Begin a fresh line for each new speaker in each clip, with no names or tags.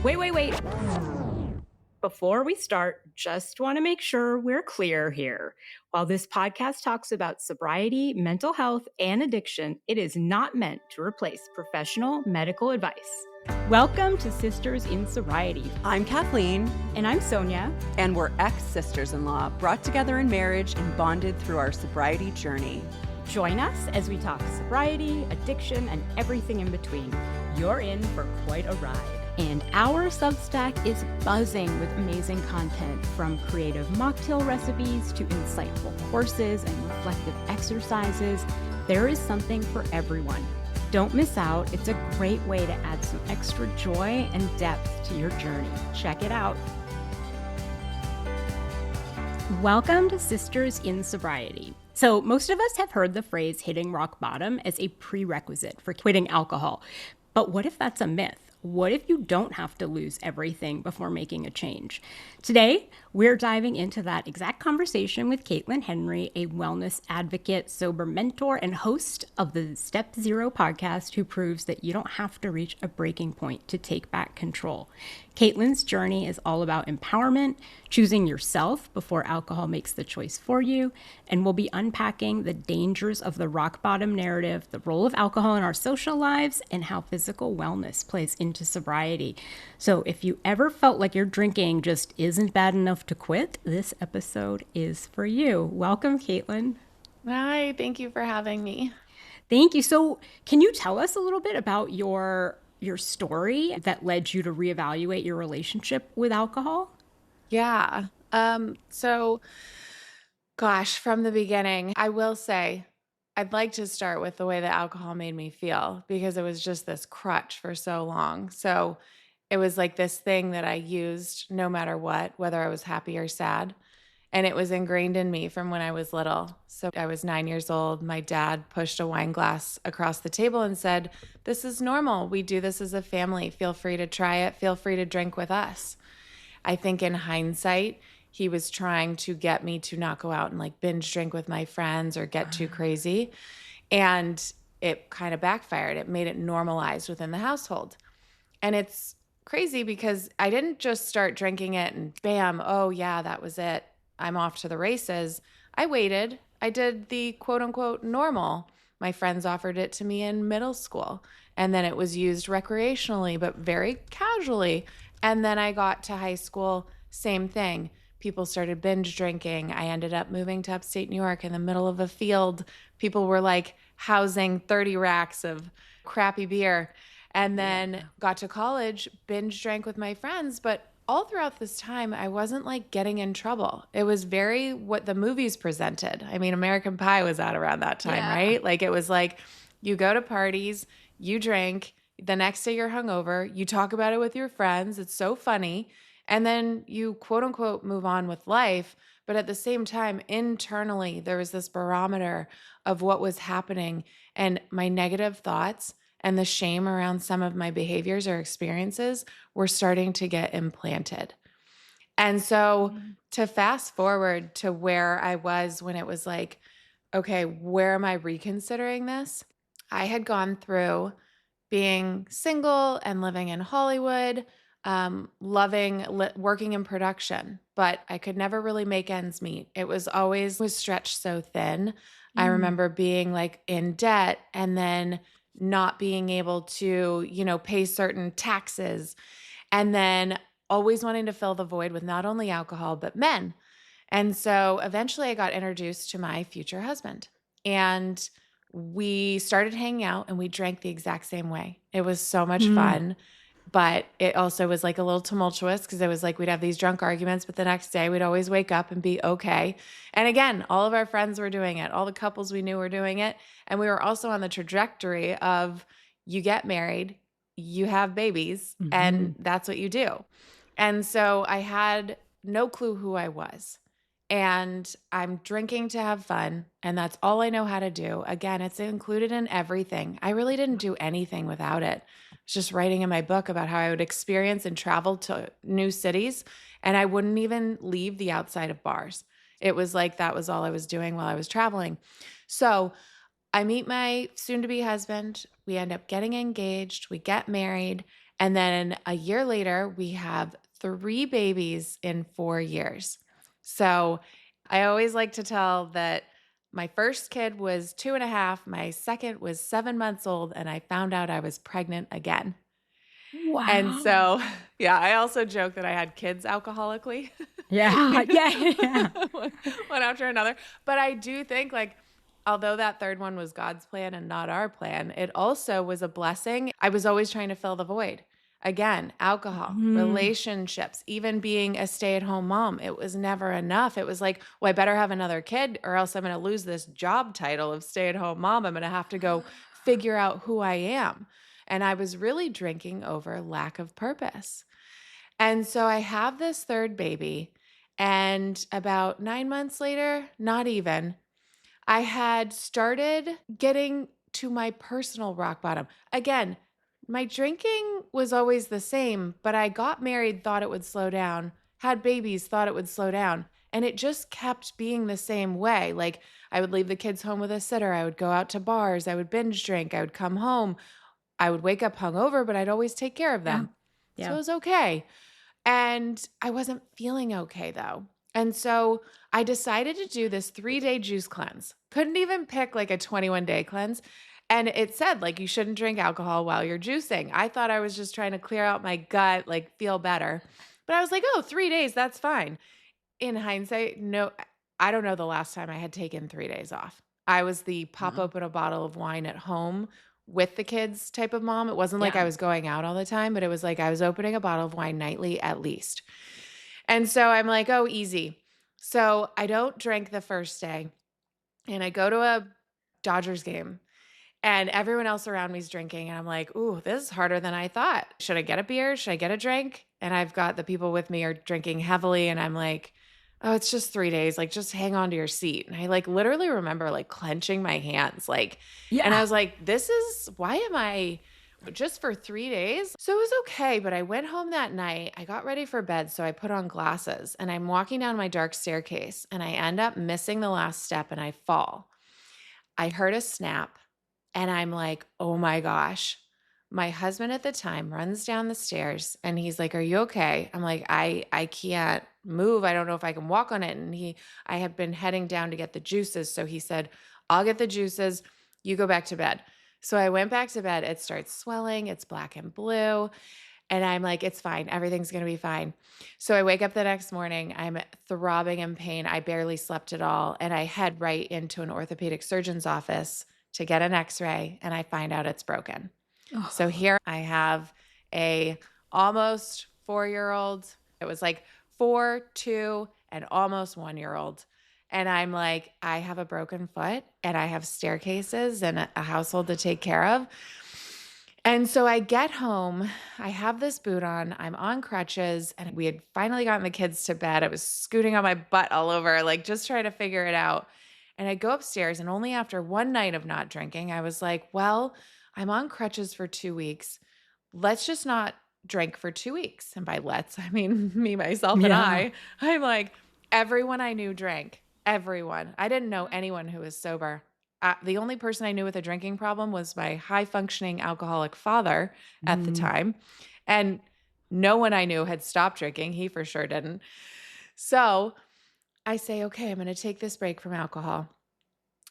Wait. Before we start, just want to make sure we're clear here. While this podcast talks about sobriety, mental health, and addiction, it is not meant to replace professional medical advice. Welcome to Sisters in Sobriety.
I'm Kathleen.
And I'm Sonia.
And we're ex-sisters-in-law, brought together in marriage and bonded through our sobriety journey.
Join us as we talk sobriety, addiction, and everything in between. You're in for quite a ride. And our Substack is buzzing with amazing content, from creative mocktail recipes to insightful courses and reflective exercises. There is something for everyone. Don't miss out. It's a great way to add some extra joy and depth to your journey. Check it out. Welcome to Sisters in Sobriety. So most of us have heard the phrase hitting rock bottom as a prerequisite for quitting alcohol. But what if that's a myth? What if you don't have to lose everything before making a change? Today, we're diving into that exact conversation with Kaitlin Henry, a wellness advocate, sober mentor, and host of the Step Zero podcast, who proves that you don't have to reach a breaking point to take back control. Kaitlin's journey is all about empowerment, choosing yourself before alcohol makes the choice for you, and we'll be unpacking the dangers of the rock bottom narrative, the role of alcohol in our social lives, and how physical wellness plays into sobriety. So if you ever felt like your drinking just isn't bad enough to quit, this episode is for you. Welcome, Kaitlin.
Hi, thank you for having me.
Thank you. So can you tell us a little bit about your story that led you to reevaluate your relationship with alcohol?
Yeah. From the beginning, I will say I'd like to start with the way that alcohol made me feel, because it was just this crutch for so long. So it was like this thing that I used no matter what, whether I was happy or sad. And it was ingrained in me from when I was little. So I was 9 years old. My dad pushed a wine glass across the table and said, "This is normal. We do this as a family. Feel free to try it. Feel free to drink with us." I think in hindsight, he was trying to get me to not go out and like binge drink with my friends or get too crazy. And it kind of backfired. It made it normalized within the household. And it's crazy because I didn't just start drinking it and bam, oh yeah, that was it. I'm off to the races. I waited. I did the quote unquote normal. My friends offered it to me in middle school, and then it was used recreationally, but very casually. And then I got to high school, same thing. People started binge drinking. I ended up moving to upstate New York in the middle of a field. People were like housing 30 racks of crappy beer. And then got to college, binge drank with my friends, but all throughout this time, I wasn't like getting in trouble. It was very what the movies presented. I mean, American Pie was out around that time, right? Like it was like you go to parties, you drink, the next day you're hungover, you talk about it with your friends. It's so funny. And then you quote unquote move on with life. But at the same time, internally, there was this barometer of what was happening, and my negative thoughts and the shame around some of my behaviors or experiences were starting to get implanted. And so to fast forward to where I was when it was like, okay, where am I reconsidering this? I had gone through being single and living in Hollywood, working in production, but I could never really make ends meet. It was stretched so thin. I remember being like in debt and then not being able to, pay certain taxes, and then always wanting to fill the void with not only alcohol, but men. And so eventually I got introduced to my future husband, and we started hanging out and we drank the exact same way. It was so much fun. But it also was like a little tumultuous because it was like we'd have these drunk arguments, but the next day we'd always wake up and be okay. And again, all of our friends were doing it. All the couples we knew were doing it. And we were also on the trajectory of you get married, you have babies, and that's what you do. And so I had no clue who I was. And I'm drinking to have fun, and that's all I know how to do. Again, it's included in everything. I really didn't do anything without it. I was just writing in my book about how I would experience and travel to new cities, and I wouldn't even leave the outside of bars. It was like that was all I was doing while I was traveling. So I meet my soon-to-be husband. We end up getting engaged. We get married. And then a year later, we have 3 babies in 4 years. So I always like to tell that my first kid was 2.5, my second was 7 months old, and I found out I was pregnant again. And
Wow.
so, yeah, I also joke that I had kids alcoholically.
Yeah. Yeah.
One after another. But I do think, like, although that third one was God's plan and not our plan, it also was a blessing. I was always trying to fill the void. Again, alcohol,
Mm.
relationships, even being a stay-at-home mom, it was never enough. It was like, well, I better have another kid or else I'm going to lose this job title of stay-at-home mom. I'm going to have to go figure out who I am. And I was really drinking over lack of purpose. And so I have this third baby, and about 9 months later, not even, I had started getting to my personal rock bottom. Again, my drinking was always the same, but I got married, thought it would slow down, had babies, thought it would slow down. And it just kept being the same way. Like I would leave the kids home with a sitter. I would go out to bars. I would binge drink. I would come home. I would wake up hungover, but I'd always take care of
Yeah.
them. So
Yeah.
it was okay. And I wasn't feeling okay though. And so I decided to do this 3-day juice cleanse. Couldn't even pick like a 21-day cleanse. And it said, like, you shouldn't drink alcohol while you're juicing. I thought I was just trying to clear out my gut, like, feel better. But I was like, oh, 3 days, that's fine. In hindsight, no, I don't know the last time I had taken 3 days off. I was the pop
Wow.
open a bottle of wine at home with the kids type of mom. It wasn't like
Yeah.
I was going out all the time, but it was like I was opening a bottle of wine nightly at least. And so I'm like, oh, easy. So I don't drink the first day. And I go to a Dodgers game and everyone else around me is drinking. And I'm like, ooh, this is harder than I thought. Should I get a beer? Should I get a drink? And I've got the people with me are drinking heavily. And I'm like, oh, it's just 3 days. Like, just hang on to your seat. And I like literally remember like clenching my hands. Like, and I
Yeah.
was like, why am I just for 3 days? So it was okay. But I went home that night. I got ready for bed. So I put on glasses and I'm walking down my dark staircase and I end up missing the last step and I fall. I heard a snap and I'm like, oh my gosh. My husband at the time runs down the stairs and he's like, are you okay? I'm like, I can't move. I don't know if I can walk on it. And I had been heading down to get the juices. So he said, I'll get the juices. You go back to bed. So I went back to bed. It starts swelling. It's black and blue. And I'm like, it's fine. Everything's going to be fine. So I wake up the next morning. I'm throbbing in pain. I barely slept at all. And I head right into an orthopedic surgeon's office to get an x-ray. And I find out it's broken.
Oh.
So here I have a almost 4-year-old. It was like 4, 2, and almost 1-year-old. And I'm like, I have a broken foot and I have staircases and a household to take care of. And so I get home, I have this boot on, I'm on crutches, and we had finally gotten the kids to bed. I was scooting on my butt all over, like just trying to figure it out. And I go upstairs, and only after one night of not drinking, I was like, well, I'm on crutches for 2 weeks. Let's just not drink for 2 weeks. And by let's, I mean me, myself, and
Yeah.
I'm like, everyone I knew drank. Everyone. I didn't know anyone who was sober. The only person I knew with a drinking problem was my high functioning alcoholic father at the
Mm.
time. And no one I knew had stopped drinking. He for sure didn't. So I say, okay, I'm going to take this break from alcohol.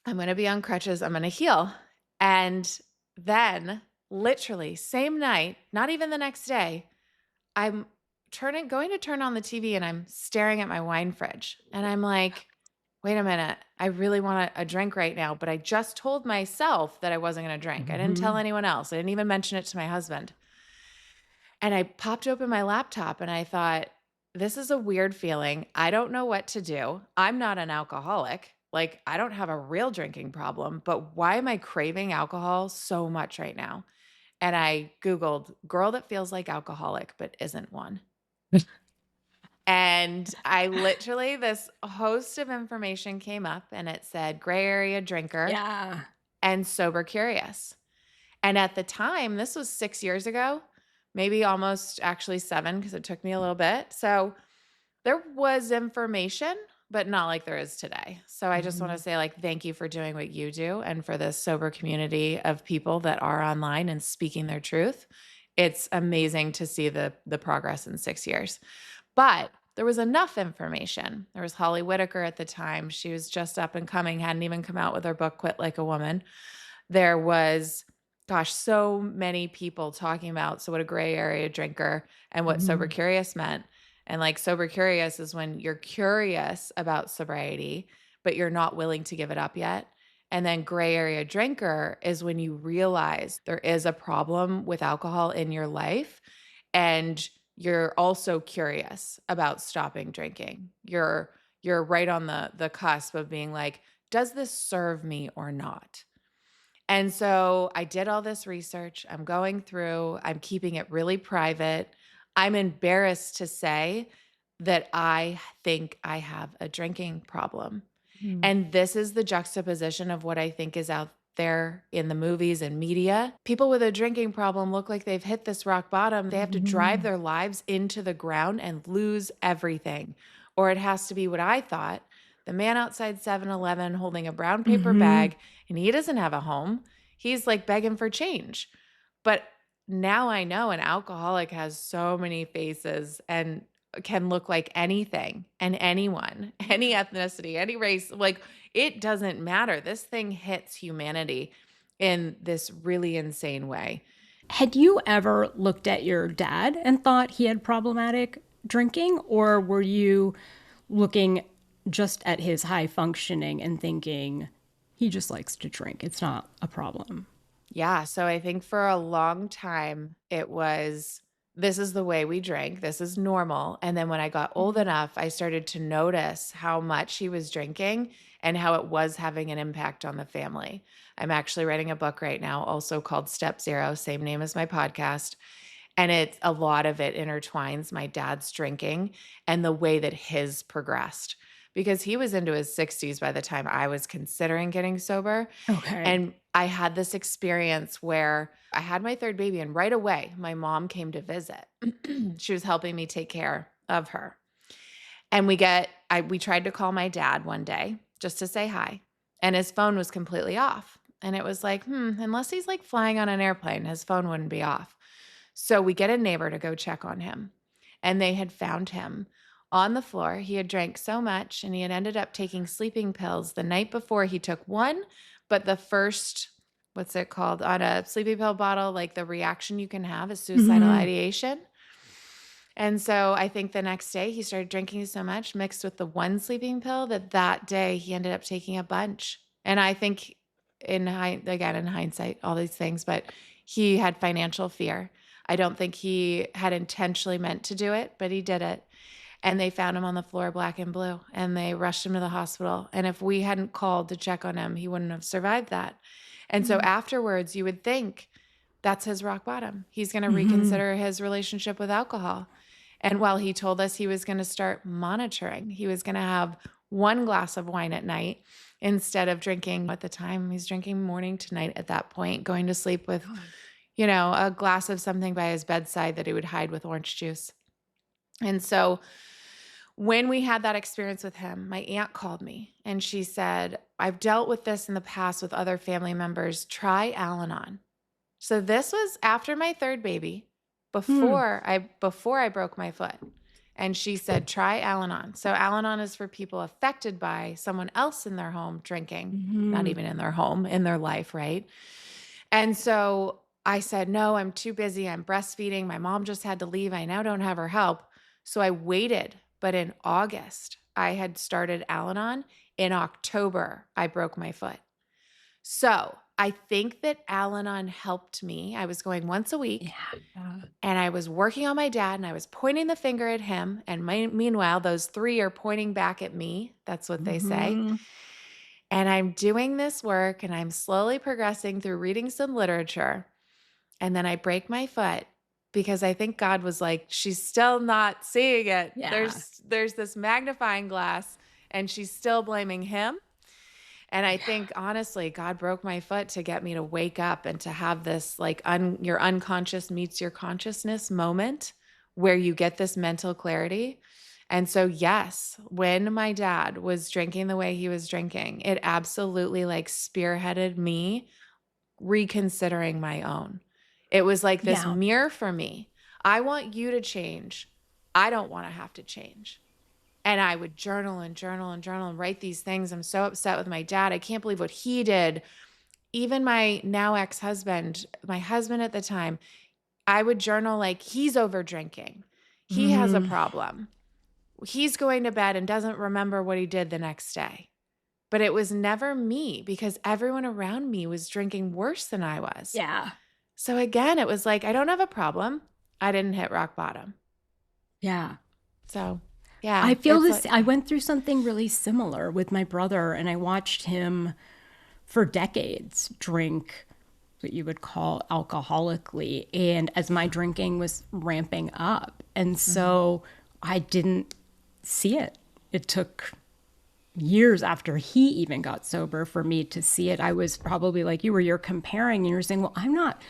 I'm going to be on crutches. I'm going to heal. And then literally same night, not even the next day, I'm going to turn on the TV and I'm staring at my wine fridge. And I'm like, wait a minute, I really want a drink right now, but I just told myself that I wasn't going to drink. I didn't tell
Mhm.
anyone else. I didn't even mention it to my husband. And I popped open my laptop and I thought, this is a weird feeling. I don't know what to do. I'm not an alcoholic. Like, I don't have a real drinking problem, but why am I craving alcohol so much right now? And I Googled girl that feels like alcoholic but isn't one. And I literally, this host of information came up and it said gray area drinker
Yeah.
and sober curious. And at the time, this was 6 years ago, maybe almost actually 7 because it took me a little bit. So there was information, but not like there is today. So I just want to
Mhm.
say, like, thank you for doing what you do and for this sober community of people that are online and speaking their truth. it's amazing to see the progress in 6 years. But there was enough information. There was Holly Whitaker at the time. She was just up and coming, hadn't even come out with her book, Quit Like a Woman. There was, gosh, so many people talking about, so what a gray area drinker and what sober curious meant. And like sober curious is when you're curious about sobriety, but you're not willing to give it up yet. And then gray area drinker is when you realize there is a problem with alcohol in your life and you're also curious about stopping drinking. You're right on the cusp of being like, does this serve me or not? And so I did all this research. I'm going through, I'm keeping it really private. I'm embarrassed to say that I think I have a drinking problem. And this is the juxtaposition of what I think is out there in the movies and media. People with a drinking problem look like they've hit this rock bottom. They have to drive their lives into the ground and lose everything. Or it has to be what I thought, the man outside 7-Eleven holding a brown paper bag, and he doesn't have a home. He's like begging for change. But now I know an alcoholic has so many faces and can look like anything and anyone, any ethnicity, any race. Like, it doesn't matter. This thing hits humanity in this really insane way.
Had you ever looked at your dad and thought he had problematic drinking, or were you looking just at his high functioning and thinking he just likes to drink? It's not a problem.
Yeah. So I think for a long time, it was, this is the way we drank. This is normal. And then when I got old enough, I started to notice how much he was drinking and how it was having an impact on the family. I'm actually writing a book right now, also called Step Zero, same name as my podcast. And it's a lot of it intertwines my dad's drinking and the way that his progressed, because he was into his 60s by the time I was considering getting sober.
Okay.
And I had this experience where I had my third baby, and right away, my mom came to visit. She was helping me take care of her. And we tried to call my dad one day just to say hi, and his phone was completely off. And it was like, unless he's like flying on an airplane, his phone wouldn't be off. So we get a neighbor to go check on him, and they had found him on the floor. He had drank so much, and he had ended up taking sleeping pills the night before. He took one, but the first, what's it called, on a sleeping pill bottle, like the reaction you can have is suicidal ideation. And so I think the next day he started drinking so much, mixed with the one sleeping pill, that day he ended up taking a bunch. And I think in hindsight, all these things, but he had financial fear. I don't think he had intentionally meant to do it, but he did it. And they found him on the floor, black and blue, and they rushed him to the hospital. And if we hadn't called to check on him, he wouldn't have survived that. And so afterwards, you would think that's his rock bottom. He's going to reconsider his relationship with alcohol. And while he told us he was going to start monitoring, he was going to have one glass of wine at night instead of drinking. At the time, he's drinking morning to night at that point, going to sleep with, a glass of something by his bedside that he would hide with orange juice. And so when we had that experience with him, my aunt called me and she said, I've dealt with this in the past with other family members. Try Al-Anon. So this was after my third baby, before I broke my foot. And she said, try Al-Anon. So Al-Anon is for people affected by someone else in their home drinking, not even in their home, in their life, right? And so I said, no, I'm too busy. I'm breastfeeding. My mom just had to leave. I now don't have her help. So I waited. But in August, I had started Al-Anon. In October, I broke my foot. So I think that Al-Anon helped me. I was going once a week, and I was working on my dad, and I was pointing the finger at him. And meanwhile, those three are pointing back at me. That's what they say. And I'm doing this work, and I'm slowly progressing through reading some literature. And then I break my foot because I think God was like, she's still not seeing it.
Yeah.
There's this magnifying glass, and she's still blaming him. And I think, honestly, God broke my foot to get me to wake up and to have this like your unconscious meets your consciousness moment where you get this mental clarity. And so, yes, when my dad was drinking the way he was drinking, it absolutely like spearheaded me reconsidering my own. It was like this
Yeah.
mirror for me. I want you to change. I don't want to have to change. And I would journal and journal and journal and write these things. I'm so upset with my dad. I can't believe what he did. Even my now ex-husband, my husband at the time, I would journal like, he's over drinking. He has a
Mm,
problem. He's going to bed and doesn't remember what he did the next day. But it was never me because everyone around me was drinking worse than I was.
yeah.
So again, it was like, I don't have a problem. I didn't hit rock bottom.
Yeah.
So yeah,
I feel
it's
this.
like,
I went through something really similar with my brother, and I watched him for decades drink what you would call alcoholically. And as my drinking was ramping up, and so I didn't see it. It took years after he even got sober for me to see it. I was probably like you, where you're comparing and you're saying, well, I'm not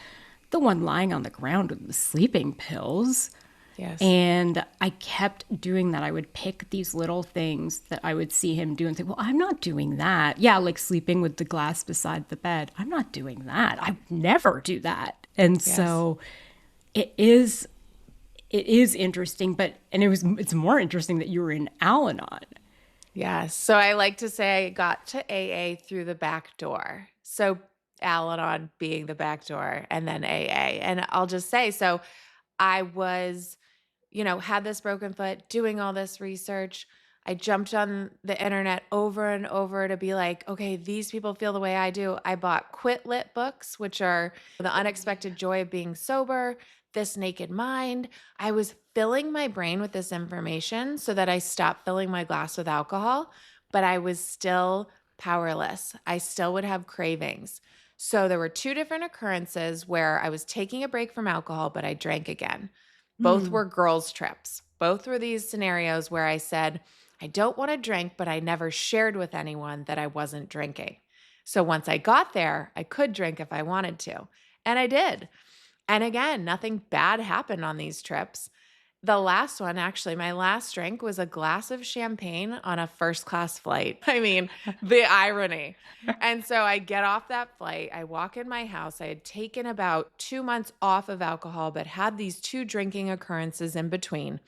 the one lying on the ground with the sleeping pills.
yes.
And I kept doing that. I would pick these little things that I would see him do and say, well, I'm not doing that. Yeah, like sleeping with the glass beside the bed. I'm not doing that. I would never do that. And
Yes.
so it is interesting, it's more interesting that you were in Al-Anon.
Yes. So I like to say I got to AA through the back door. So Al-Anon being the back door and then AA. And I'll just say, so I was, had this broken foot, doing all this research. I jumped on the internet over and over to be like, okay, these people feel the way I do. I bought Quit Lit books, which are The Unexpected Joy of Being Sober, This Naked Mind. I was filling my brain with this information so that I stopped filling my glass with alcohol, but I was still powerless. I still would have cravings. So there were two different occurrences where I was taking a break from alcohol, but I drank again. Both were girls' trips. Both were these scenarios where I said, I don't want to drink, but I never shared with anyone that I wasn't drinking. So once I got there, I could drink if I wanted to. And I did. And again, nothing bad happened on these trips. The last one, actually, my last drink was a glass of champagne on a first class flight. I mean, the irony. And so I get off that flight. I walk in my house. I had taken about 2 months off of alcohol, but had these two drinking occurrences in between.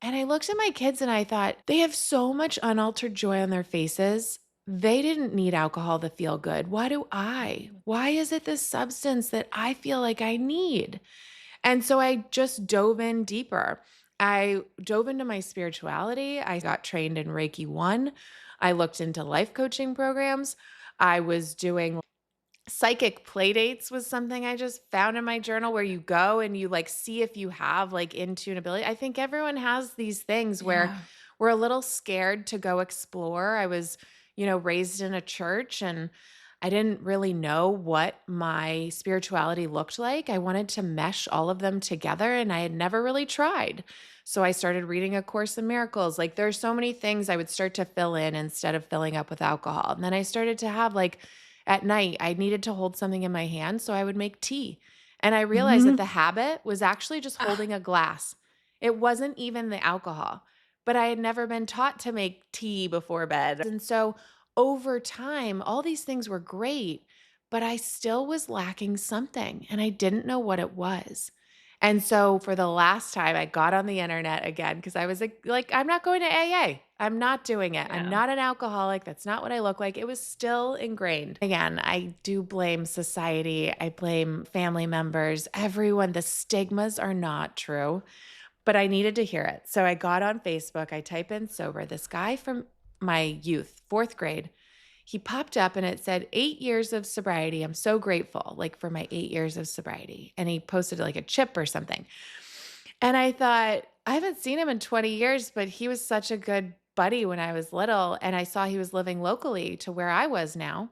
And I looked at my kids and I thought, they have so much unaltered joy on their faces. They didn't need alcohol to feel good. Why do I? Why is it this substance that I feel like I need? And so I just dove in deeper. I dove into my spirituality. I got trained in Reiki 1. I looked into life coaching programs. I was doing psychic play dates was something I just found in my journal where you go and you like see if you have like in tune ability. I think everyone has these things where
Yeah.
we're a little scared to go explore. I was, raised in a church and I didn't really know what my spirituality looked like. I wanted to mesh all of them together and I had never really tried. So I started reading A Course in Miracles. Like there's so many things I would start to fill in instead of filling up with alcohol. And then I started to have like at night, I needed to hold something in my hand. So I would make tea. And I realized that the habit was actually just holding a glass. It wasn't even the alcohol, but I had never been taught to make tea before bed. And so over time, all these things were great, but I still was lacking something and I didn't know what it was. And so for the last time, I got on the internet again because I was like, I'm not going to AA. I'm not doing it. I'm
Yeah.
not an alcoholic. That's not what I look like. It was still ingrained. Again, I do blame society. I blame family members, everyone. The stigmas are not true, but I needed to hear it. So I got on Facebook. I type in sober. This guy from my youth, fourth grade, he popped up and it said 8 years of sobriety. I'm so grateful, like for my 8 years of sobriety. And he posted like a chip or something. And I thought, I haven't seen him in 20 years, but he was such a good buddy when I was little. And I saw he was living locally to where I was now.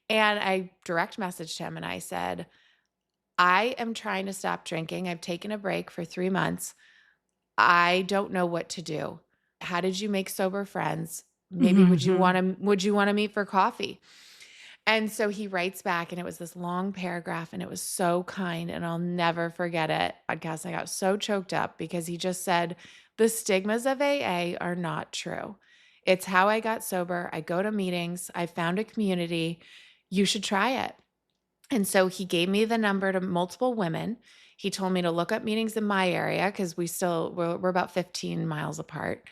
And I direct messaged him and I said, I am trying to stop drinking. I've taken a break for 3 months. I don't know what to do. How did you make sober friends? Maybe would you want to meet for coffee? And so he writes back and it was this long paragraph and it was so kind and I'll never forget it. Podcast, I got so choked up because he just said, the stigmas of AA are not true. It's how I got sober. I go to meetings. I found a community. You should try it. And so he gave me the number to multiple women. He told me to look up meetings in my area because we're about 15 miles apart.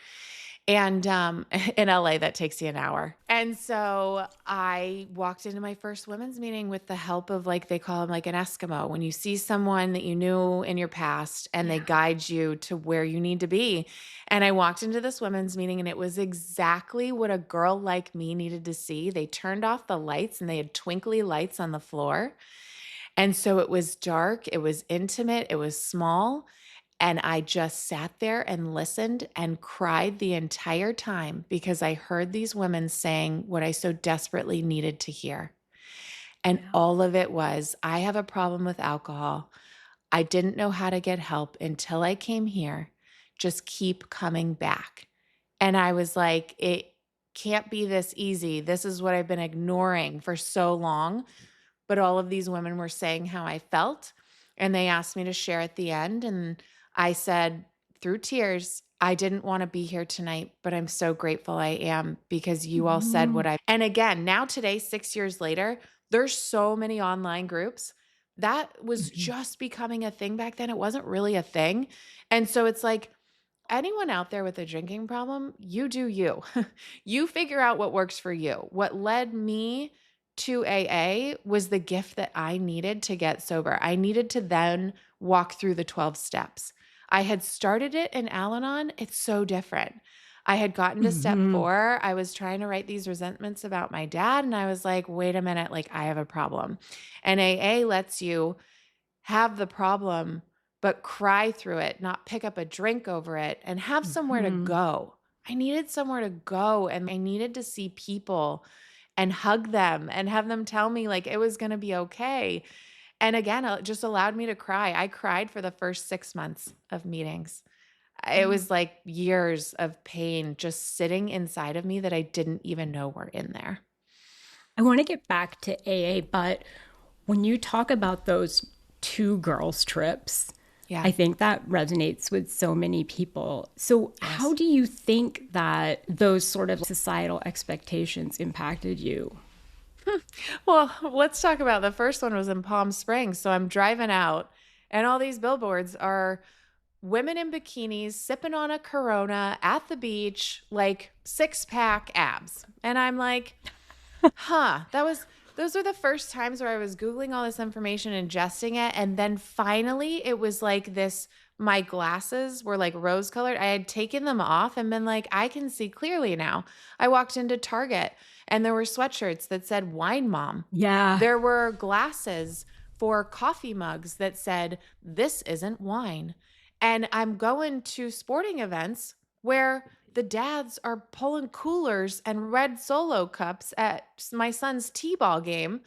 And in LA, that takes you an hour. And so I walked into my first women's meeting with the help of, like, they call him like an Eskimo. When you see someone that you knew in your past and they guide you to where you need to be. And I walked into this women's meeting and it was exactly what a girl like me needed to see. They turned off the lights and they had twinkly lights on the floor. And so it was dark, it was intimate, it was small. And I just sat there and listened and cried the entire time because I heard these women saying what I so desperately needed to hear. And all of it was, I have a problem with alcohol. I didn't know how to get help until I came here. Just keep coming back. And I was like, it can't be this easy. This is what I've been ignoring for so long. But all of these women were saying how I felt, and they asked me to share at the end. And I said through tears, I didn't want to be here tonight, but I'm so grateful I am because you all said what I. And again, now today, 6 years later, there's so many online groups. That was just becoming a thing back then. It wasn't really a thing. And so it's like, anyone out there with a drinking problem, you do you. You figure out what works for you. What led me to AA was the gift that I needed to get sober. I needed to then walk through the 12 steps. I had started it in Al-Anon. It's so different. I had gotten to step 4. I was trying to write these resentments about my dad. And I was like, wait a minute, like, I have a problem. And AA lets you have the problem, but cry through it, not pick up a drink over it, and have somewhere to go. I needed somewhere to go, and I needed to see people and hug them and have them tell me like it was going to be okay. And again, it just allowed me to cry. I cried for the first 6 months of meetings. It was like years of pain just sitting inside of me that I didn't even know were in there.
I want to get back to AA, but when you talk about those 2 girls' trips, I think that resonates with so many people. So how do you think that those sort of societal expectations impacted you?
Well, let's talk about the first one was in Palm Springs. So I'm driving out and all these billboards are women in bikinis sipping on a Corona at the beach, like 6-pack abs. And I'm like, those were the first times where I was Googling all this information, ingesting it. And then finally it was like this, my glasses were like rose colored. I had taken them off and been like, I can see clearly now. I walked into Target and there were sweatshirts that said Wine Mom.
Yeah.
There were glasses for coffee mugs that said, this isn't wine. And I'm going to sporting events where the dads are pulling coolers and red Solo cups at my son's t-ball game,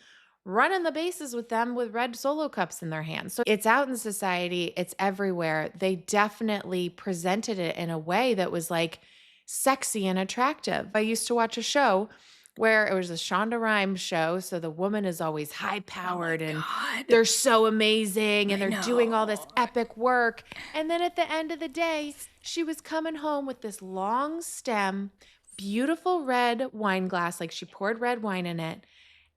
running the bases with them with red Solo cups in their hands. So it's out in society. It's everywhere. They definitely presented it in a way that was like sexy and attractive. I used to watch a show where it was a Shonda Rhimes show. So the woman is always high powered and they're so amazing and they're doing all this epic work. And then at the end of the day, she was coming home with this long stem, beautiful red wine glass, like she poured red wine in it.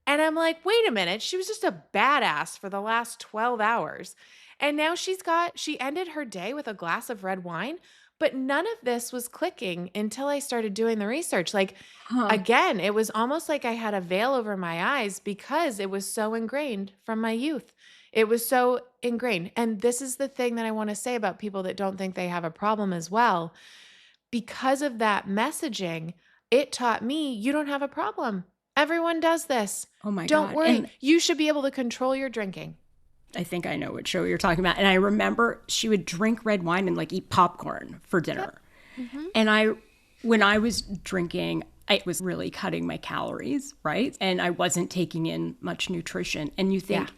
And I'm like, wait a minute, she was just a badass for the last 12 hours. And now she ended her day with a glass of red wine. But none of this was clicking until I started doing the research. Like, again, it was almost like I had a veil over my eyes because it was so ingrained from my youth. It was so ingrained. And this is the thing that I want to say about people that don't think they have a problem as well. Because of that messaging, it taught me you don't have a problem. Everyone does this.
Oh my God.
Don't worry. You should be able to control your drinking.
I think I know what show you're talking about. And I remember she would drink red wine and like eat popcorn for dinner. And when I was drinking, I was really cutting my calories, right? And I wasn't taking in much nutrition. And you think,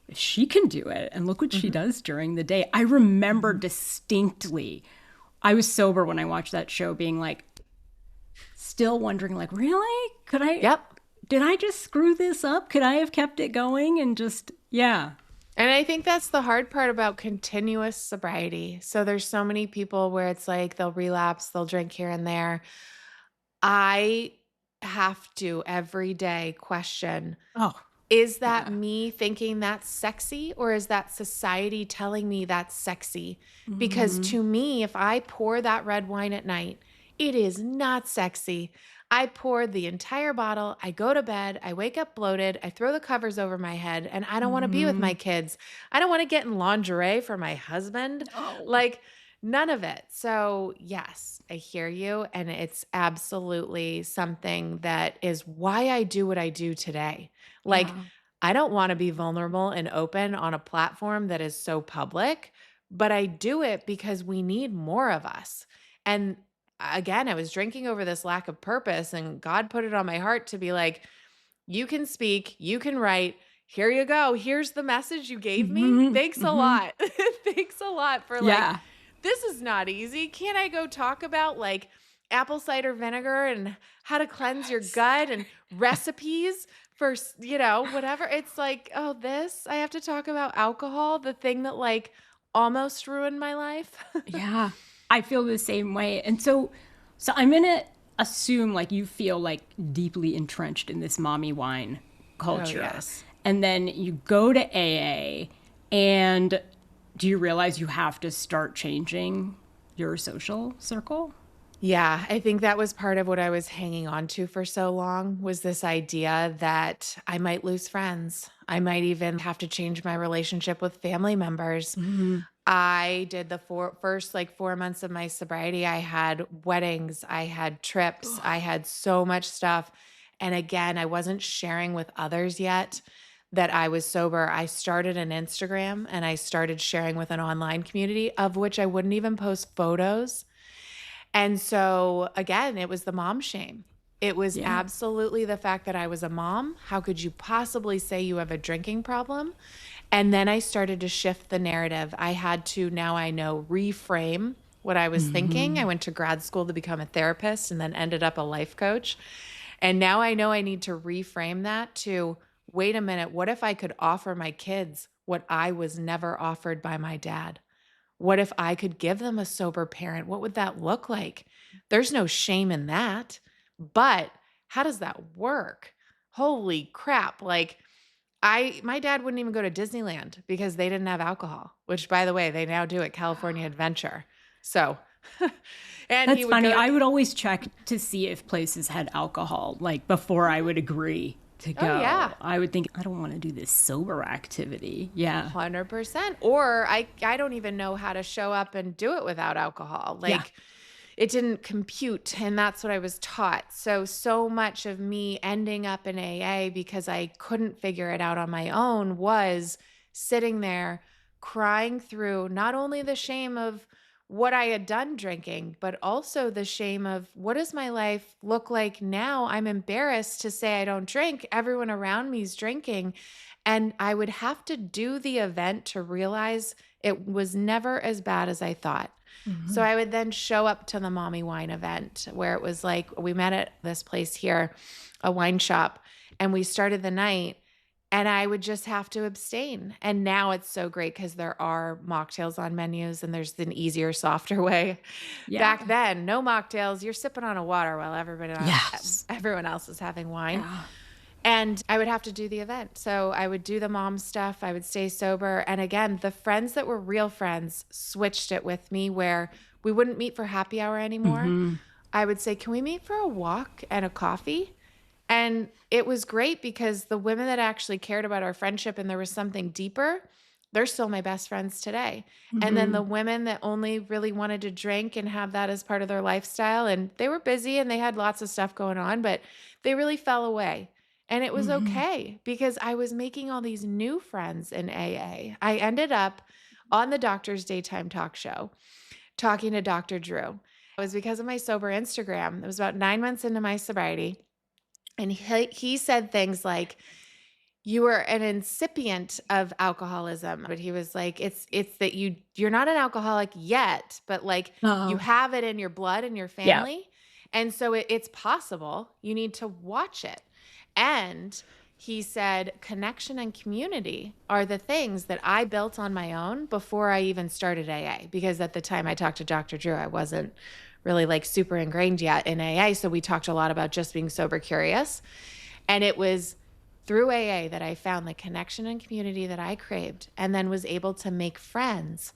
if she can do it, and look what she does during the day. I remember distinctly, I was sober when I watched that show being like, still wondering like, really? Could I? Did I just screw this up? Could I have kept it going? And just,
And I think that's the hard part about continuous sobriety. So there's so many people where it's like they'll relapse, they'll drink here and there. I have to every day question, Is that me thinking that's sexy, or is that society telling me that's sexy? Because to me, if I pour that red wine at night, it is not sexy. I pour the entire bottle. I go to bed. I wake up bloated. I throw the covers over my head, and I don't want to be with my kids. I don't want to get in lingerie for my husband.
No.
Like, none of it. So yes, I hear you. And it's absolutely something that is why I do what I do today. Like,
Yeah.
I don't want to be vulnerable and open on a platform that is so public, but I do it because we need more of us. And again, I was drinking over this lack of purpose, and God put it on my heart to be like, you can speak, you can write. Here you go. Here's the message you gave me. Thanks a lot. Thanks a lot for like, this is not easy. Can't I go talk about like apple cider vinegar and how to cleanse your gut and recipes for, whatever. It's like, oh, I have to talk about alcohol, the thing that like almost ruined my life.
Yeah, I feel the same way. And so I'm going to assume like you feel like deeply entrenched in this mommy wine culture.
Oh, yes.
And then you go to AA, and do you realize you have to start changing your social circle?
Yeah, I think that was part of what I was hanging on to for so long, was this idea that I might lose friends. I might even have to change my relationship with family members. I did the first 4 months of my sobriety. I had weddings, I had trips, I had so much stuff. And again, I wasn't sharing with others yet that I was sober. I started an Instagram, and I started sharing with an online community of which I wouldn't even post photos. And so again, it was the mom shame. It was absolutely the fact that I was a mom. How could you possibly say you have a drinking problem? And then I started to shift the narrative. I had to, now I know, reframe what I was thinking. I went to grad school to become a therapist and then ended up a life coach. And now I know I need to reframe that to, wait a minute, what if I could offer my kids what I was never offered by my dad? What if I could give them a sober parent? What would that look like? There's no shame in that. But how does that work? Holy crap. Like, my dad wouldn't even go to Disneyland because they didn't have alcohol, which, by the way, they now do at California Adventure. So, and
That's funny. I would always check to see if places had alcohol, like before I would agree to go.
Oh, yeah.
I would think, I don't want to do this sober activity. Yeah.
100%. Or I don't even know how to show up and do it without alcohol. Like, it didn't compute, and that's what I was taught. So much of me ending up in AA because I couldn't figure it out on my own was sitting there crying through not only the shame of what I had done drinking, but also the shame of, what does my life look like now? I'm embarrassed to say I don't drink. Everyone around me is drinking. And I would have to do the event to realize it was never as bad as I thought. So I would then show up to the Mommy Wine event, where it was like, we met at this place here, a wine shop, and we started the night, and I would just have to abstain. And now it's so great because there are mocktails on menus, and there's an easier, softer way.
Yeah.
Back then, no mocktails. You're sipping on a water while everyone else is having wine.
Yeah.
And I would have to do the event. So I would do the mom stuff. I would stay sober. And again, the friends that were real friends switched it with me, where we wouldn't meet for happy hour anymore. I would say, can we meet for a walk and a coffee? And it was great because the women that actually cared about our friendship and there was something deeper, they're still my best friends today. And then the women that only really wanted to drink and have that as part of their lifestyle, and they were busy and they had lots of stuff going on, but they really fell away. And it was okay because I was making all these new friends in AA. I ended up on the Doctor's Daytime Talk Show talking to Dr. Drew. It was because of my sober Instagram. It was about 9 months into my sobriety. And he said things like, you were an incipient of alcoholism. But he was like, it's that you're not an alcoholic yet, but like you have it in your blood and your family. Yeah. And so it's possible. You need to watch it. And he said, connection and community are the things that I built on my own before I even started AA. Because at the time I talked to Dr. Drew, I wasn't really like super ingrained yet in AA. So we talked a lot about just being sober curious. And it was through AA that I found the connection and community that I craved, and then was able to make friends.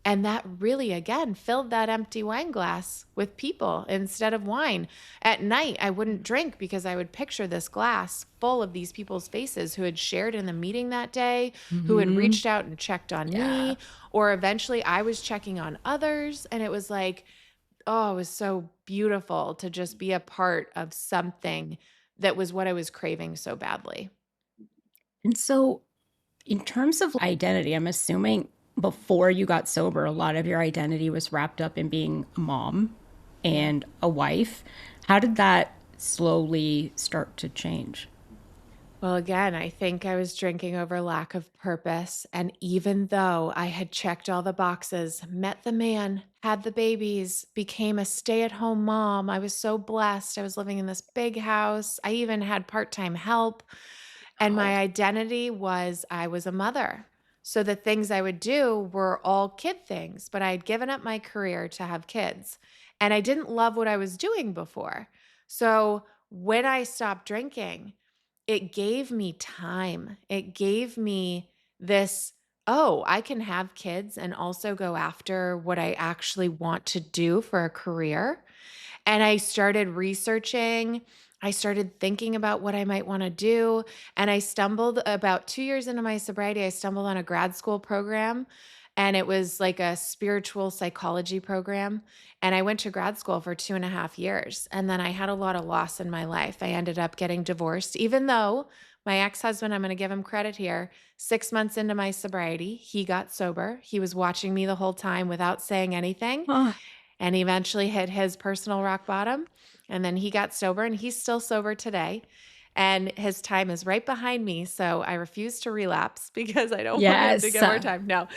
And that really, again, filled that empty wine glass with people instead of wine. At night, I wouldn't drink because I would picture this glass full of these people's faces who had shared in the meeting that day, who had reached out and checked on me, or eventually I was checking on others. And it was like, oh, it was so beautiful to just be a part of something that was what I was craving so badly.
And so, in terms of identity, I'm assuming before you got sober, a lot of your identity was wrapped up in being a mom and a wife. How did that slowly start to change?
Well, again, I think I was drinking over lack of purpose. And even though I had checked all the boxes, met the man, had the babies, became a stay-at-home mom, I was so blessed. I was living in this big house. I even had part-time help. And
Oh,
my identity was I was a mother. So the things I would do were all kid things, but I had given up my career to have kids. And I didn't love what I was doing before. So when I stopped drinking, it gave me time. It gave me this, oh, I can have kids and also go after what I actually want to do for a career. And I started researching. I started thinking about what I might want to do. And I stumbled about 2 years into my sobriety, I stumbled on a grad school program. And it was like a spiritual psychology program. And I went to grad school for 2.5 years. And then I had a lot of loss in my life. I ended up getting divorced, even though my ex-husband, I'm going to give him credit here, 6 months into my sobriety, he got sober. He was watching me the whole time without saying anything,
oh,
and eventually hit his personal rock bottom. And then he got sober, and he's still sober today. And his time is right behind me. So I refuse to relapse because I don't want him to
yes.
get more time. No.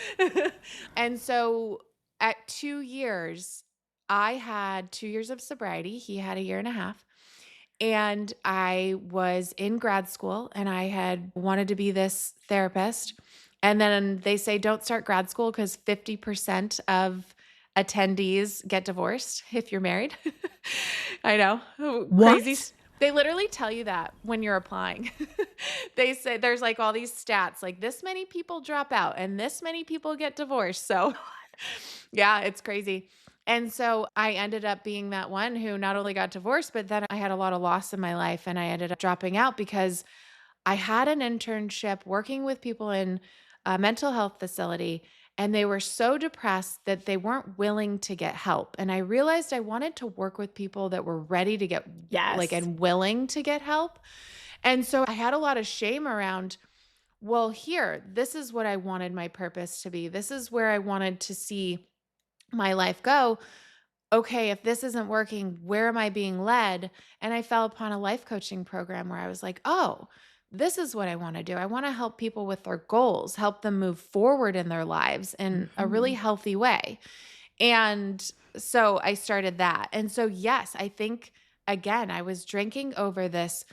And so at 2 years, I had 2 years of sobriety. He had a year and a half. And I was in grad school and I had wanted to be this therapist. And then they say, don't start grad school because 50% of attendees get divorced if you're married. I know. Crazy.
What?
They literally tell you that when you're applying. They say there's like all these stats, like this many people drop out and this many people get divorced. So yeah, it's crazy. And so I ended up being that one who not only got divorced, but then I had a lot of loss in my life and I ended up dropping out because I had an internship working with people in a mental health facility, and they were so depressed that they weren't willing to get help. And I realized I wanted to work with people that were ready to get like
Yes.
and willing to get help. And so I had a lot of shame around, well, here, this is what I wanted my purpose to be. This is where I wanted to see my life go. Okay, if this isn't working, where am I being led? And I fell upon a life coaching program where I was like, oh, this is what I want to do. I want to help people with their goals, help them move forward in their lives in a really healthy way. And so I started that. And so, yes, I think, again, I was drinking over this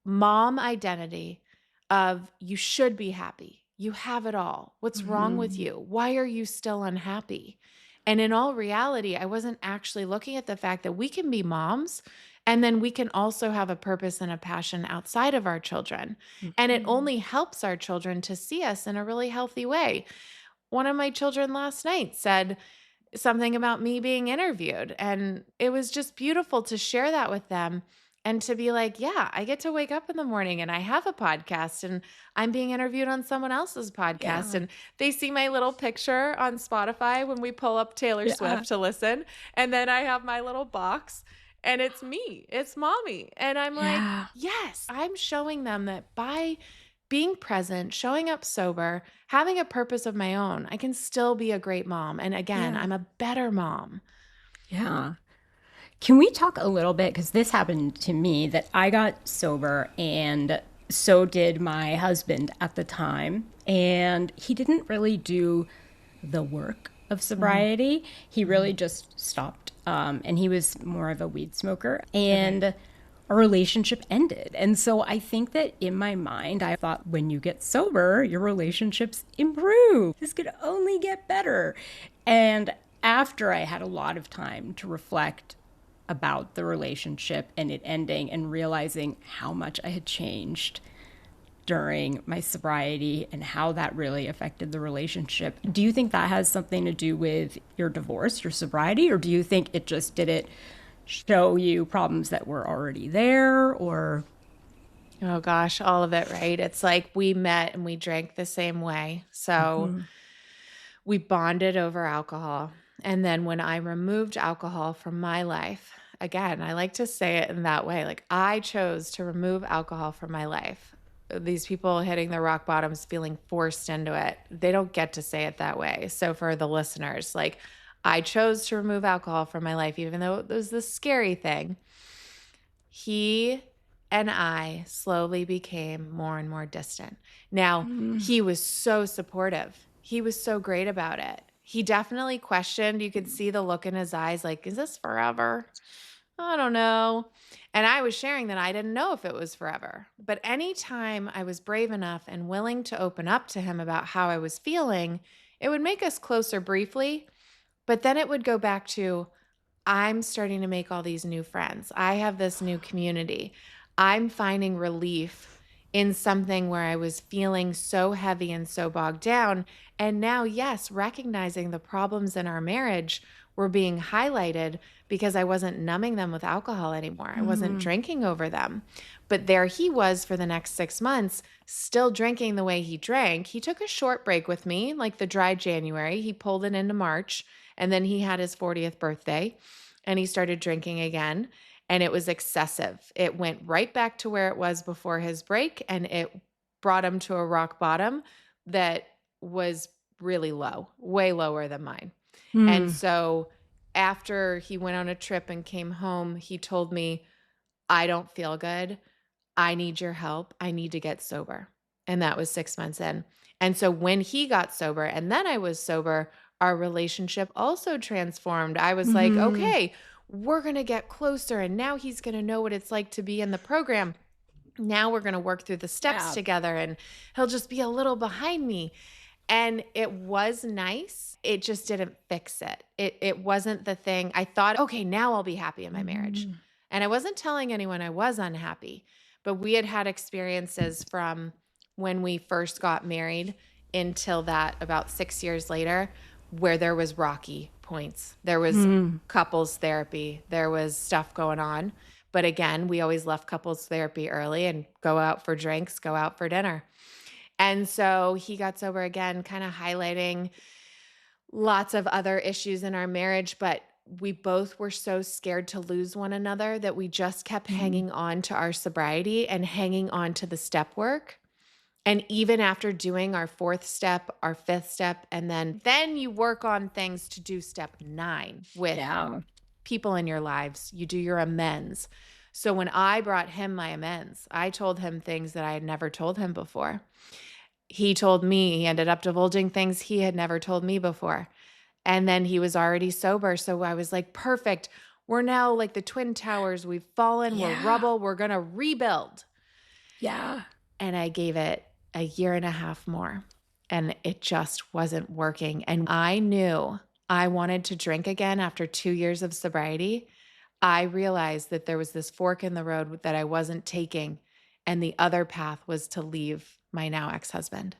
mom identity of you should be happy. You have it all. What's wrong with you? Why are you still unhappy? And in all reality, I wasn't actually looking at the fact that we can be moms and then we can also have a purpose and a passion outside of our children. And it only helps our children to see us in a really healthy way. One of my children last night said something about me being interviewed, and it was just beautiful to share that with them. And to be like, yeah, I get to wake up in the morning and I have a podcast and I'm being interviewed on someone else's podcast.
Yeah.
And they see my little picture on Spotify when we pull up Taylor
Yeah.
Swift to listen. And then I have my little box and it's me, it's mommy. And I'm like,
Yeah.
yes, I'm showing them that by being present, showing up sober, having a purpose of my own, I can still be a great mom. And again,
Yeah.
I'm a better mom.
Yeah. Can we talk a little bit? Because this happened to me that I got sober and so did my husband at the time. And he didn't really do the work of sobriety. He really just stopped. And he was more of a weed smoker. And our relationship ended. And so I think that in my mind, I thought when you get sober, your relationships improve. This could only get better. And after I had a lot of time to reflect about the relationship and it ending and realizing how much I had changed, during my sobriety and how that really affected the relationship. Do you think that has something to do with your divorce, your sobriety, or do you think it just didn't show you problems that were already there? Or
Oh gosh, all of it, right? It's like we met and we drank the same way. So we bonded over alcohol. And then when I removed alcohol from my life, again, I like to say it in that way, like I chose to remove alcohol from my life. These people hitting their rock bottoms, feeling forced into it, they don't get to say it that way. So for the listeners, like I chose to remove alcohol from my life, even though it was this scary thing. He and I slowly became more and more distant. Now, he was so supportive. He was so great about it. He definitely questioned. You could see the look in his eyes like, is this forever? I don't know. And I was sharing that I didn't know if it was forever. But anytime I was brave enough and willing to open up to him about how I was feeling, it would make us closer briefly. But then it would go back to, I'm starting to make all these new friends. I have this new community. I'm finding relief in something where I was feeling so heavy and so bogged down. And now, yes, recognizing the problems in our marriage were being highlighted because I wasn't numbing them with alcohol anymore. I wasn't drinking over them. But there he was for the next 6 months, still drinking the way he drank. He took a short break with me, like the dry January. He pulled it into March. And then he had his 40th birthday and he started drinking again. And it was excessive. It went right back to where it was before his break. And it brought him to a rock bottom that was really low, way lower than mine. And so after he went on a trip and came home, he told me, I don't feel good. I need your help. I need to get sober. And that was 6 months in. And so when he got sober and then I was sober, our relationship also transformed. I was like, okay, we're going to get closer. And now he's going to know what it's like to be in the program. Now we're going to work through the steps together and he'll just be a little behind me. And it was nice. It just didn't fix it. It wasn't the thing. I thought, okay, now I'll be happy in my marriage. And I wasn't telling anyone I was unhappy, but we had had experiences from when we first got married until that about 6 years later where there was rocky points. There was couples therapy. There was stuff going on. But again, we always left couples therapy early and go out for drinks, go out for dinner. And so he got sober again, kind of highlighting lots of other issues in our marriage, but we both were so scared to lose one another that we just kept hanging on to our sobriety and hanging on to the step work. And even after doing our 4th step, our 5th step, and then you work on things to do step 9 with people in your lives. You do your amends. So when I brought him my amends, I told him things that I had never told him before. He told me, he ended up divulging things he had never told me before. And then he was already sober. So I was like, perfect. We're now like the Twin Towers. We've fallen. We're rubble. We're going to rebuild.
Yeah.
And I gave it a year and a half more. And it just wasn't working. And I knew I wanted to drink again after 2 years of sobriety. I realized that there was this fork in the road that I wasn't taking. And the other path was to leave my now ex-husband.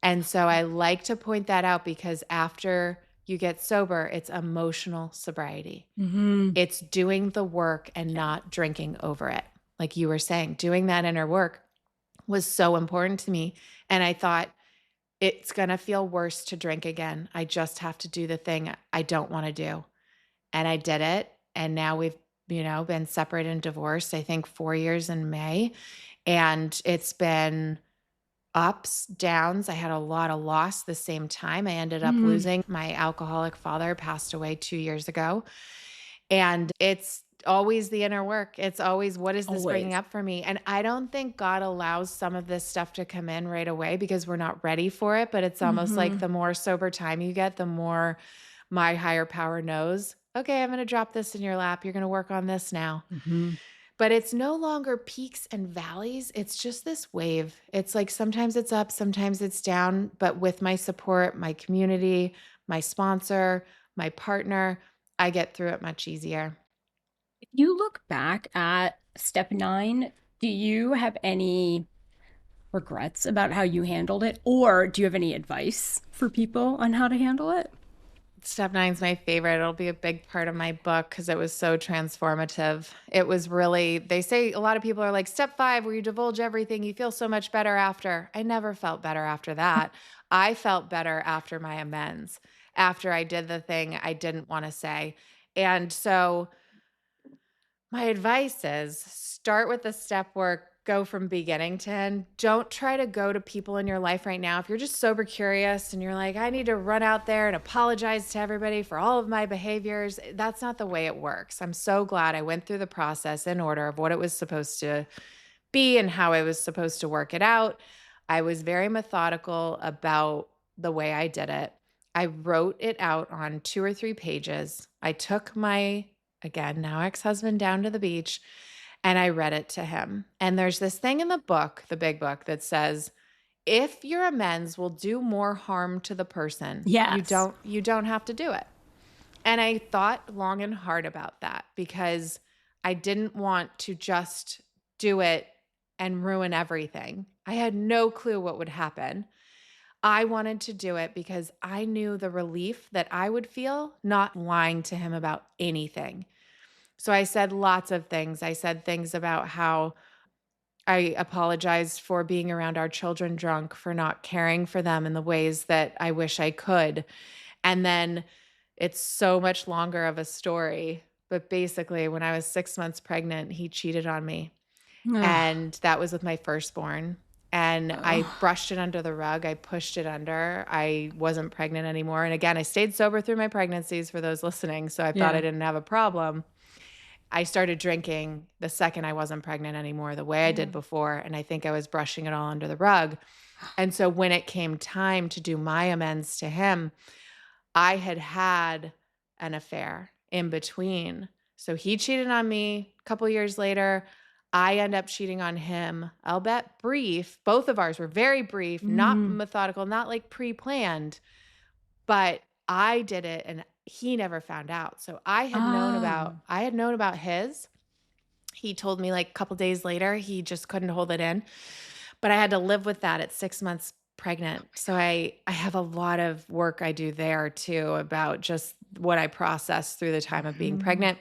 And so I like to point that out because after you get sober, it's emotional sobriety. It's doing the work and not drinking over it. Like you were saying, doing that inner work was so important to me. And I thought, it's going to feel worse to drink again. I just have to do the thing I don't want to do. And I did it. And now we've, been separated and divorced, I think 4 years in May. And it's been ups, downs. I had a lot of loss the same time. I ended up losing my alcoholic father, passed away 2 years ago. And it's always the inner work. It's always, what is this bringing up for me? And I don't think God allows some of this stuff to come in right away because we're not ready for it. But it's almost like the more sober time you get, the more my higher power knows, okay, I'm going to drop this in your lap. You're going to work on this now. But it's no longer peaks and valleys. It's just this wave. It's like sometimes it's up, sometimes it's down. But with my support, my community, my sponsor, my partner, I get through it much easier.
If you look back at step 9, do you have any regrets about how you handled it? Or do you have any advice for people on how to handle it?
Step 9 is my favorite. It'll be a big part of my book because it was so transformative. It was really, they say a lot of people are like, step 5, where you divulge everything, you feel so much better after. I never felt better after that. I felt better after my amends, after I did the thing I didn't want to say. And so my advice is start with the step work, go from beginning to end. Don't try to go to people in your life right now. If you're just sober curious and you're like, I need to run out there and apologize to everybody for all of my behaviors, that's not the way it works. I'm so glad I went through the process in order of what it was supposed to be and how I was supposed to work it out. I was very methodical about the way I did it. I wrote it out on 2 or 3 pages. I took my, again, now ex-husband down to the beach and I read it to him. And there's this thing in the book, the big book, that says, if your amends will do more harm to the person,
Yes.
you don't have to do it. And I thought long and hard about that because I didn't want to just do it and ruin everything. I had no clue what would happen. I wanted to do it because I knew the relief that I would feel not lying to him about anything. So I said lots of things. I said things about how I apologized for being around our children drunk, for not caring for them in the ways that I wish I could. And then it's so much longer of a story. But basically, when I was 6 months pregnant, he cheated on me. And that was with my firstborn. And I brushed it under the rug. I pushed it under. I wasn't pregnant anymore. And again, I stayed sober through my pregnancies for those listening. So I thought I didn't have a problem. I started drinking the second I wasn't pregnant anymore, the way I did before. And I think I was brushing it all under the rug. And so when it came time to do my amends to him, I had had an affair in between. So he cheated on me a couple years later. I end up cheating on him. I'll bet brief. Both of ours were very brief, not methodical, not like pre-planned, but I did it and he never found out. So I had known about his. He told me like a couple days later, he just couldn't hold it in. But I had to live with that at 6 months pregnant. So I have a lot of work I do there too about just what I processed through the time of being pregnant.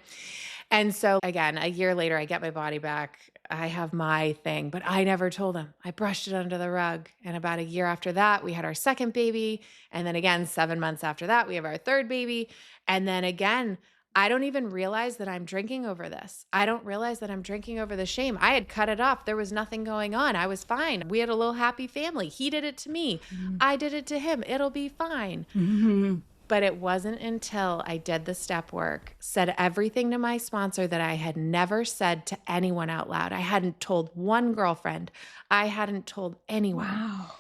And so again, a year later, I get my body back. I have my thing, but I never told him. I brushed it under the rug. And about a year after that, we had our second baby. And then again, 7 months after that, we have our third baby. And then again, I don't even realize that I'm drinking over this. I don't realize that I'm drinking over the shame. I had cut it off. There was nothing going on. I was fine. We had a little happy family. He did it to me. I did it to him. It'll be fine. But it wasn't until I did the step work, said everything to my sponsor that I had never said to anyone out loud. I hadn't told one girlfriend. I hadn't told anyone.
Wow.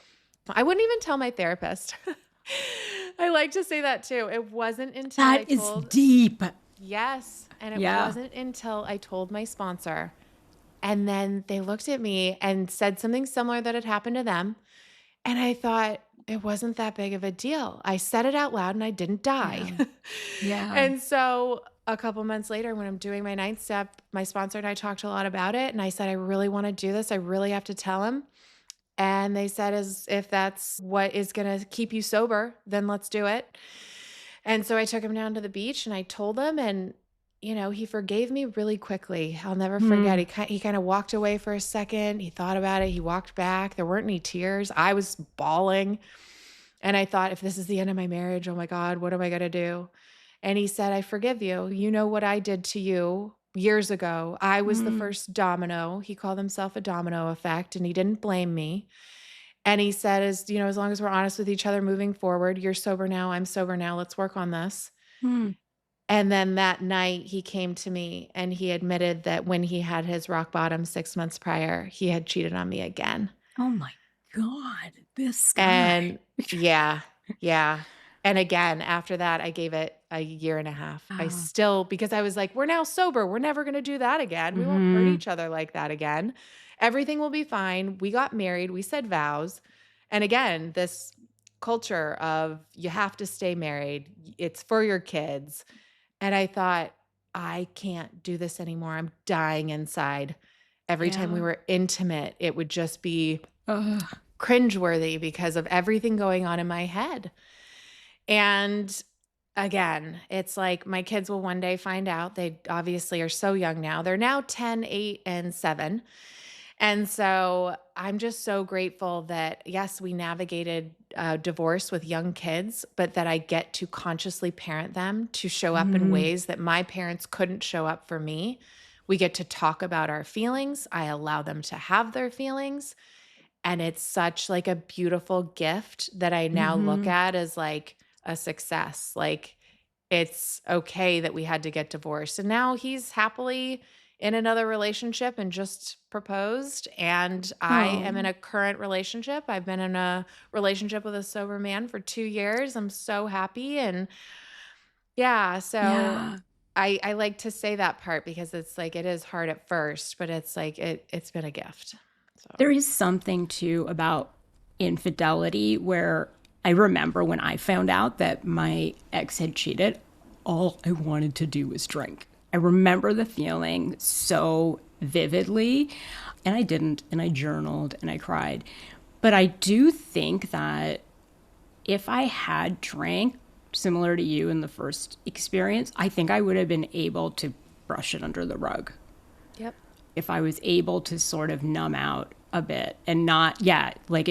I wouldn't even tell my therapist. I like to say that too. It wasn't until
That is deep.
Yes. And it wasn't until I told my sponsor. And then they looked at me and said something similar that had happened to them. And I thought, it wasn't that big of a deal. I said it out loud and I didn't die.
Yeah.
And so a couple months later, when I'm doing my 9th step, my sponsor and I talked a lot about it. And I said, I really want to do this. I really have to tell him. And they said, if that's what is going to keep you sober, then let's do it. And so I took him down to the beach and I told him, and he forgave me really quickly. I'll never forget. He kind of walked away for a second. He thought about it. He walked back. There weren't any tears. I was bawling. And I thought, if this is the end of my marriage, oh my God, what am I going to do? And he said, I forgive you. You know what I did to you years ago. I was the first domino. He called himself a domino effect, and he didn't blame me. And he said, as long as we're honest with each other moving forward, you're sober now, I'm sober now. Let's work on this. And then that night he came to me and he admitted that when he had his rock bottom 6 months prior, he had cheated on me again.
Oh my God, this guy.
And yeah. And again, after that, I gave it a year and a half. I still, because I was like, we're now sober. We're never going to do that again. We won't hurt each other like that again. Everything will be fine. We got married. We said vows. And again, this culture of you have to stay married. It's for your kids. And I thought, I can't do this anymore. I'm dying inside. Every time we were intimate, it would just be cringeworthy because of everything going on in my head. And again, it's like my kids will one day find out. They obviously are so young now. They're now 10, 8, and 7. And so I'm just so grateful that, yes, we navigated divorce with young kids, but that I get to consciously parent them to show up in ways that my parents couldn't show up for me. We get to talk about our feelings. I allow them to have their feelings. And it's such like a beautiful gift that I now look at as like a success. Like, it's okay that we had to get divorced. And now he's happily in another relationship and just proposed. And I am in a current relationship. I've been in a relationship with a sober man for 2 years. I'm so happy. And yeah, so I like to say that part because it's like, it is hard at first, but it's like, it's been a gift. So.
There is something too about infidelity where I remember when I found out that my ex had cheated, all I wanted to do was drink. I remember the feeling so vividly, and I didn't, and I journaled and I cried. But I do think that if I had drank, similar to you in the first experience, I think I would have been able to brush it under the rug.
Yep.
If I was able to sort of numb out a bit and not, like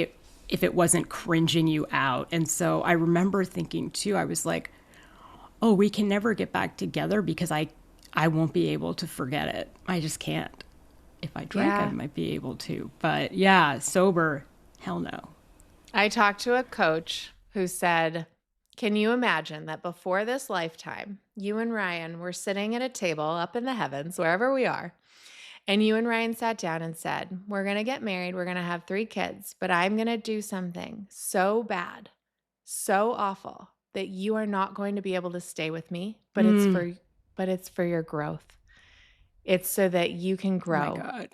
if it wasn't cringing you out. And so I remember thinking too, I was like, oh, we can never get back together because I won't be able to forget it. I just can't. If I drank, I might be able to. But yeah, sober, hell no.
I talked to a coach who said, can you imagine that before this lifetime, you and Ryan were sitting at a table up in the heavens, wherever we are, and you and Ryan sat down and said, we're going to get married, we're going to have 3 kids, but I'm going to do something so bad, so awful that you are not going to be able to stay with me, but it's for your growth. It's so that you can grow.
Oh my God.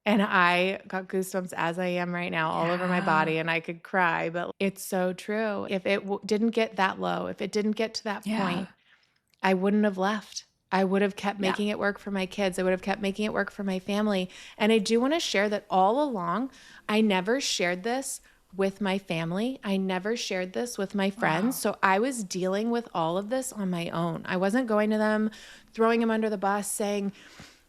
And I got goosebumps as I am right now all over my body, and I could cry, but it's so true. If it didn't get that low, if it didn't get to that point, I wouldn't have left. I would have kept making it work for my kids. I would have kept making it work for my family. And I do want to share that all along, I never shared this with my family. I never shared this with my friends. So I was dealing with all of this on my own. I wasn't going to them, throwing him under the bus, saying,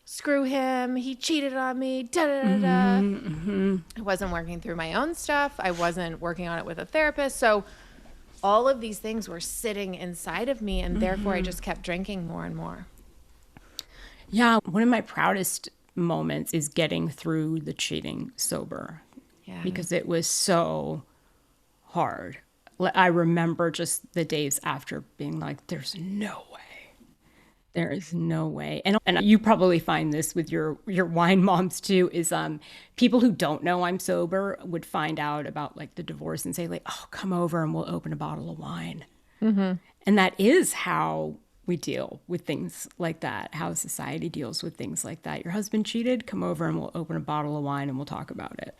screw him, he cheated on me, da-da-da-da. I wasn't working through my own stuff. I wasn't working on it with a therapist. So all of these things were sitting inside of me, and therefore I just kept drinking more and more.
Yeah, one of my proudest moments is getting through the cheating sober. Yeah. Because it was so hard. I remember just the days after being like, there's no way. There is no way. And you probably find this with your wine moms too, is people who don't know I'm sober would find out about like the divorce and say like, oh, come over and we'll open a bottle of wine. And that is how we deal with things like that, how society deals with things like that. Your husband cheated, come over and we'll open a bottle of wine and we'll talk about it.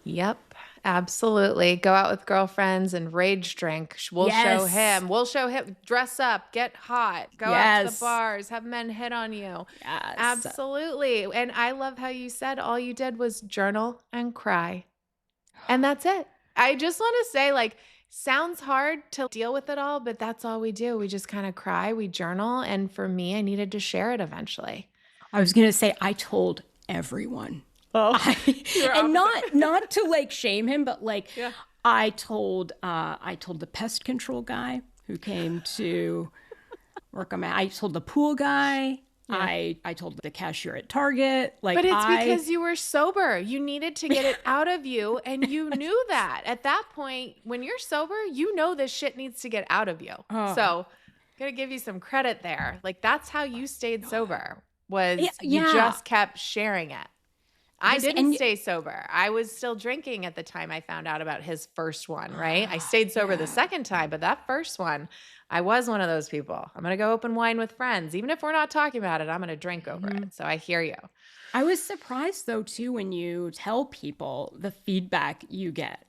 Yep, absolutely. Go out with girlfriends and rage drink. We'll show him. We'll show him. Dress up. Get hot. Go out to the bars. Have men hit on you.
Yes.
Absolutely. And I love how you said all you did was journal and cry. And that's it. I just want to say, like, sounds hard to deal with it all, but that's all we do. We just kind of cry. We journal. And for me, I needed to share it eventually.
I was going to say, I told everyone. And not to like shame him, but like I told the pest control guy who came to work on I told the pool guy. I told the cashier at Target. Like,
but it's because you were sober. You needed to get it out of you, and you knew that at that point. When you're sober, you know this shit needs to get out of you. So, gotta give you some credit there. Like, that's how you stayed sober. You just kept sharing it. I didn't stay sober. I was still drinking at the time I found out about his first one, right? I stayed sober the second time, but that first one, I was one of those people. I'm going to go open wine with friends. Even if we're not talking about it, I'm going to drink over it. So I hear you.
I was surprised, though, too, when you tell people the feedback you get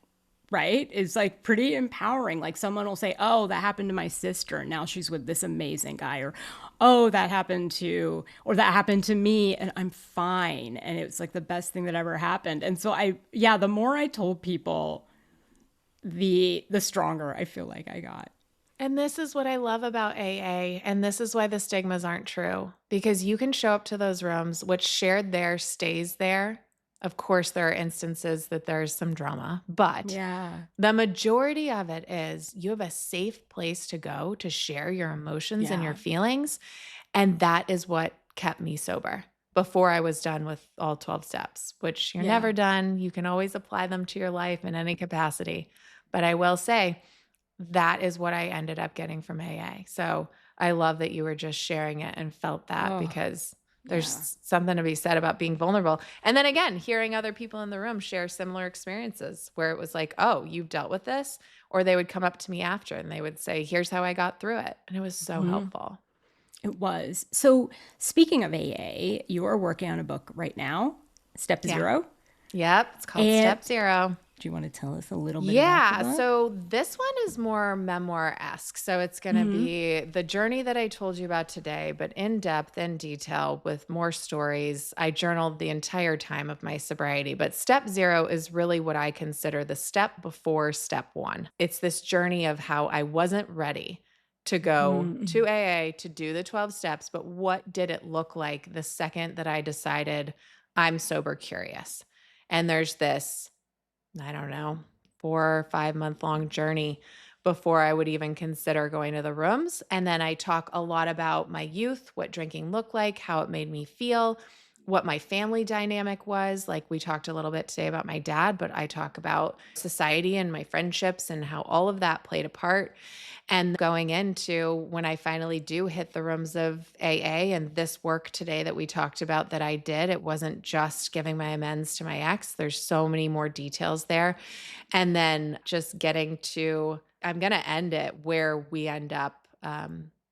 right? It's like pretty empowering. Like someone will say, oh, that happened to my sister. And now she's with this amazing guy. Or, oh, that happened to me and I'm fine. And it was like the best thing that ever happened. And so the more I told people, the stronger I feel like I got.
And this is what I love about AA, and this is why the stigmas aren't true, because you can show up to those rooms, what's shared there stays there. Of course, there are instances that there's some drama, but the majority of it is you have a safe place to go to share your emotions and your feelings, and that is what kept me sober before I was done with all 12 steps, which you're never done. You can always apply them to your life in any capacity. But I will say, that is what I ended up getting from AA. So I love that you were just sharing it and felt that, because there's something to be said about being vulnerable. And then again, hearing other people in the room share similar experiences where it was like, oh, you've dealt with this? Or they would come up to me after and they would say, here's how I got through it. And it was so helpful.
It was. So speaking of AA, you are working on a book right now, Step Zero.
Yep. It's called Step Zero.
Do you want to tell us a little bit about that?
So this one is more memoir-esque. So it's going to be the journey that I told you about today, but in depth and detail with more stories. I journaled the entire time of my sobriety, but Step Zero is really what I consider the step before Step One. It's this journey of how I wasn't ready to go to AA to do the 12 steps, but what did it look like the second that I decided I'm sober curious? And there's this, I don't know, 4 or 5 month long journey before I would even consider going to the rooms. And then I talk a lot about my youth, what drinking looked like, how it made me feel, what my family dynamic was. Like we talked a little bit today about my dad, but I talk about society and my friendships and how all of that played a part. And going into when I finally do hit the rooms of AA and this work today that we talked about that I did, it wasn't just giving my amends to my ex. There's so many more details there. And then just getting to, I'm going to end it where we end up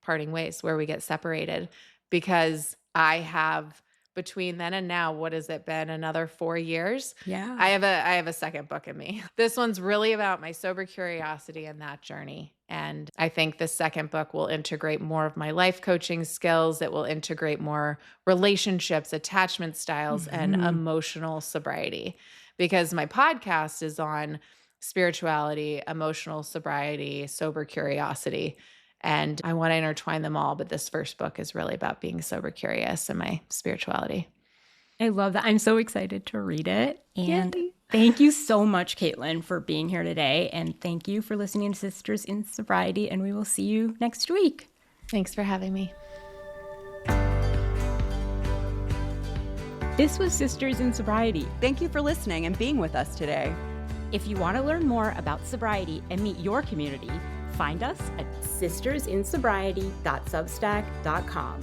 parting ways, where we get separated, because I have between then and now, what has it been? Another 4 years?
Yeah.
I have a second book in me. This one's really about my sober curiosity and that journey. And I think the second book will integrate more of my life coaching skills. It will integrate more relationships, attachment styles, and emotional sobriety, because my podcast is on spirituality, emotional sobriety, sober curiosity. And I want to intertwine them all, but this first book is really about being sober curious and my spirituality.
I love that. I'm so excited to read it. And thank you so much, Kaitlin, for being here today. And thank you for listening to Sisters in Sobriety. And we will see you next week.
Thanks for having me.
This was Sisters in Sobriety.
Thank you for listening and being with us today.
If you want to learn more about sobriety and meet your community, find us at sistersinsobriety.substack.com.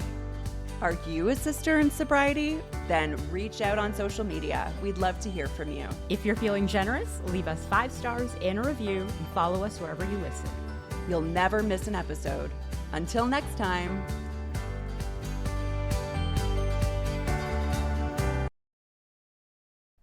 Are you a sister in sobriety? Then reach out on social media. We'd love to hear from you.
If you're feeling generous, leave us 5 stars and a review and follow us wherever you listen.
You'll never miss an episode. Until next time.